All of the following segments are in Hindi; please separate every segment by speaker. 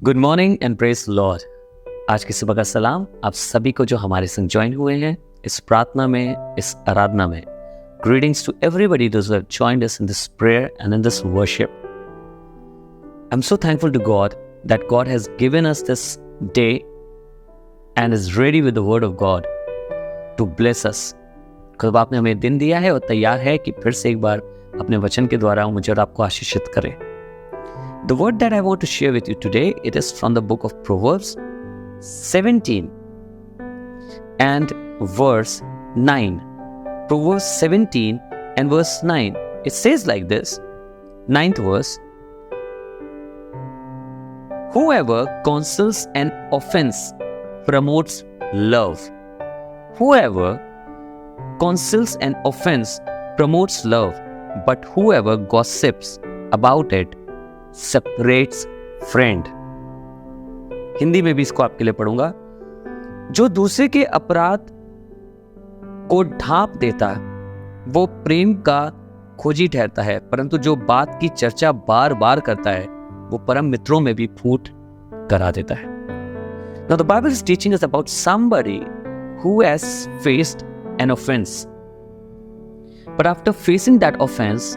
Speaker 1: Good morning and praise Lord. आज की सुबह का सलाम आप सभी को जो हमारे संग ज्वाइन हुए हैं इस प्रार्थना में, इस आराधना में। Greetings to everybody those who have joined us in this prayer and in this worship. I'm so thankful to God that God has given us this day and is ready with the word of God to bless us. कब आपने हमें दिन दिया है और तैयार है कि फिर से एक बार अपने वचन के द्वारा मुझे और आपको आशीषित करें। The word that I want to share with you today, it is from the book of Proverbs 17 and verse 9. Proverbs 17 and verse 9. It says like this, 9th verse, whoever conceals an offense promotes love. Whoever conceals an offense promotes love, but whoever gossips about it separates friend. Hindi में भी इसको आपके लिए पढ़ूंगा। जो दूसरे के अपराध को ढांप देता है वो प्रेम का खोजी ठहरता है, परंतु जो बात की चर्चा बार बार करता है वो परम मित्रों में भी फूट करा देता है। Now the Bible is teaching us about somebody who has faced an offense, but after facing that offense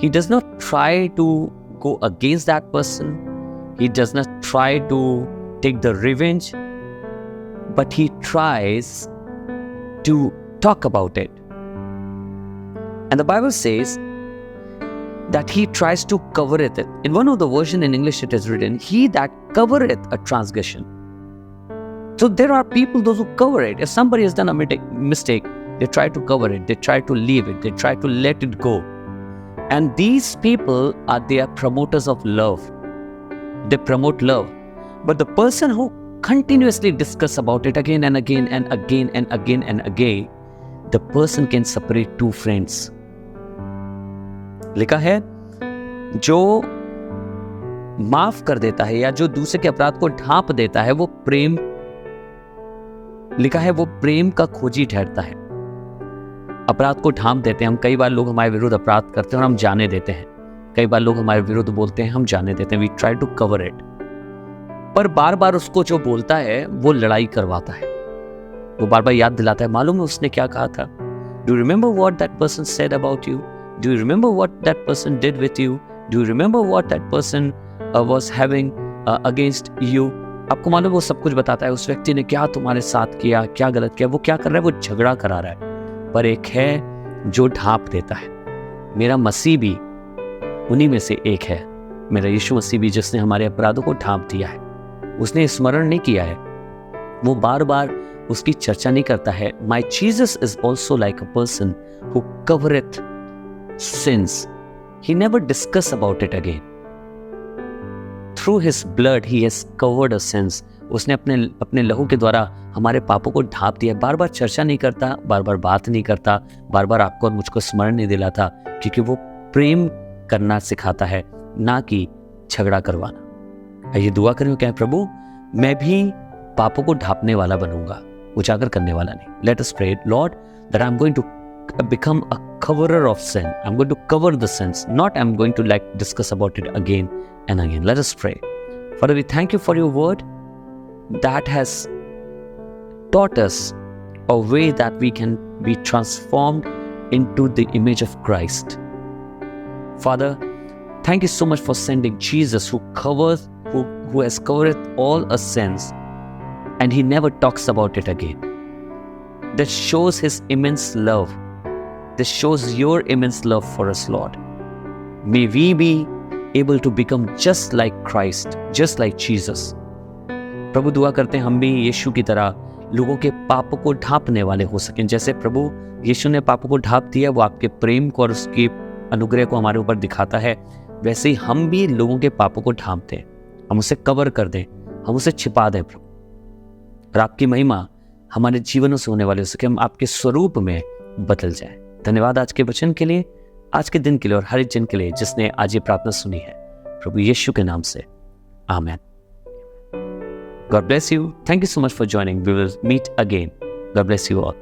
Speaker 1: he does not try to go against that person. He does not try to take the revenge, but he tries to talk about it. And the Bible says that he tries to cover it. In one of the version in English it is written, he that covereth a transgression. So there are people, those who cover it. If somebody has done a mistake, they try to cover it, they try to leave it, they try to let it go. And these people are their promoters of love. They promote love. But the person who continuously discuss about it again and again and again and again and again, the person can separate two friends. लिखा है जो माफ कर देता है या जो दूसरे के अपराध को ढांप देता है वो प्रेम, लिखा है वो प्रेम का खोजी ठहरता है। अपराध को ढांप देते हैं हम। कई बार लोग हमारे विरुद्ध अपराध करते हैं और हम जाने देते हैं। कई बार लोग हमारे विरुद्ध बोलते हैं, हम जाने देते हैं। We try to cover it. पर बार बार उसको जो बोलता है वो लड़ाई करवाता है। वो बार बार याद दिलाता है, मालूम है उसने क्या कहा था? Do you remember what that person said about you? Do you remember what that person did with you? Do you remember what that person was having against you? आपको मालूम, वो सब कुछ बताता है। उस व्यक्ति ने क्या तुम्हारे साथ किया, क्या गलत किया। वो क्या कर रहा है? वो झगड़ा करा रहा है। पर एक है जो ढांप देता है। मेरा मसीह भी उन्हीं में से एक है। मेरा यीशु मसीह भी, जिसने हमारे अपराधों को ढांप दिया है। उसने स्मरण नहीं किया है, वो बार बार उसकी चर्चा नहीं करता है। My Jesus is also like a person who covereth sins. He never discuss about it again. Through his blood he has covered a sins. उसने अपने लहू के द्वारा हमारे पापों को ढांप दिया। बार बार चर्चा नहीं करता, बार बार बात नहीं करता, बार बार आपको और मुझको स्मरण नहीं दिलाता, क्योंकि वो प्रेम करना सिखाता है, ना कि झगड़ा करवाना। आइए दुआ करें, क्या प्रभु मैं भी पापों को ढांपने वाला बनूंगा, उजागर करने वाला नहीं। Let us pray, lord, that I am going to become a coverer of sin. I'm going to cover the sins, not I'm going to discuss about it again and again. Let us pray. Father, we thank you for your word that has taught us a way that we can be transformed into the image of Christ. Father, thank you so much for sending Jesus who has covered all our sins, and he never talks about it again. That shows his immense love. This shows your immense love for us, Lord. May we be able to become just like Christ, just like Jesus. प्रभु दुआ करते हैं हम भी यीशु की तरह लोगों के पापों को ढांपने वाले हो सकें। जैसे प्रभु यीशु ने पापों को ढांप दिया, वो आपके प्रेम को और उसके अनुग्रह को हमारे ऊपर दिखाता है, वैसे ही हम भी लोगों के पापों को ढांपते हैं। हम उसे कवर कर दें, हम उसे छिपा दें प्रभु, और आपकी महिमा हमारे जीवनों से होने वाली हो सके, हम आपके स्वरूप में बदल जाए। धन्यवाद आज के वचन के लिए, आज के दिन के लिए और हर एक जन के लिए जिसने आज ये प्रार्थना सुनी है, प्रभु यीशु के नाम से, आमेन। God bless you. Thank you so much for joining. We will meet again. God bless you all.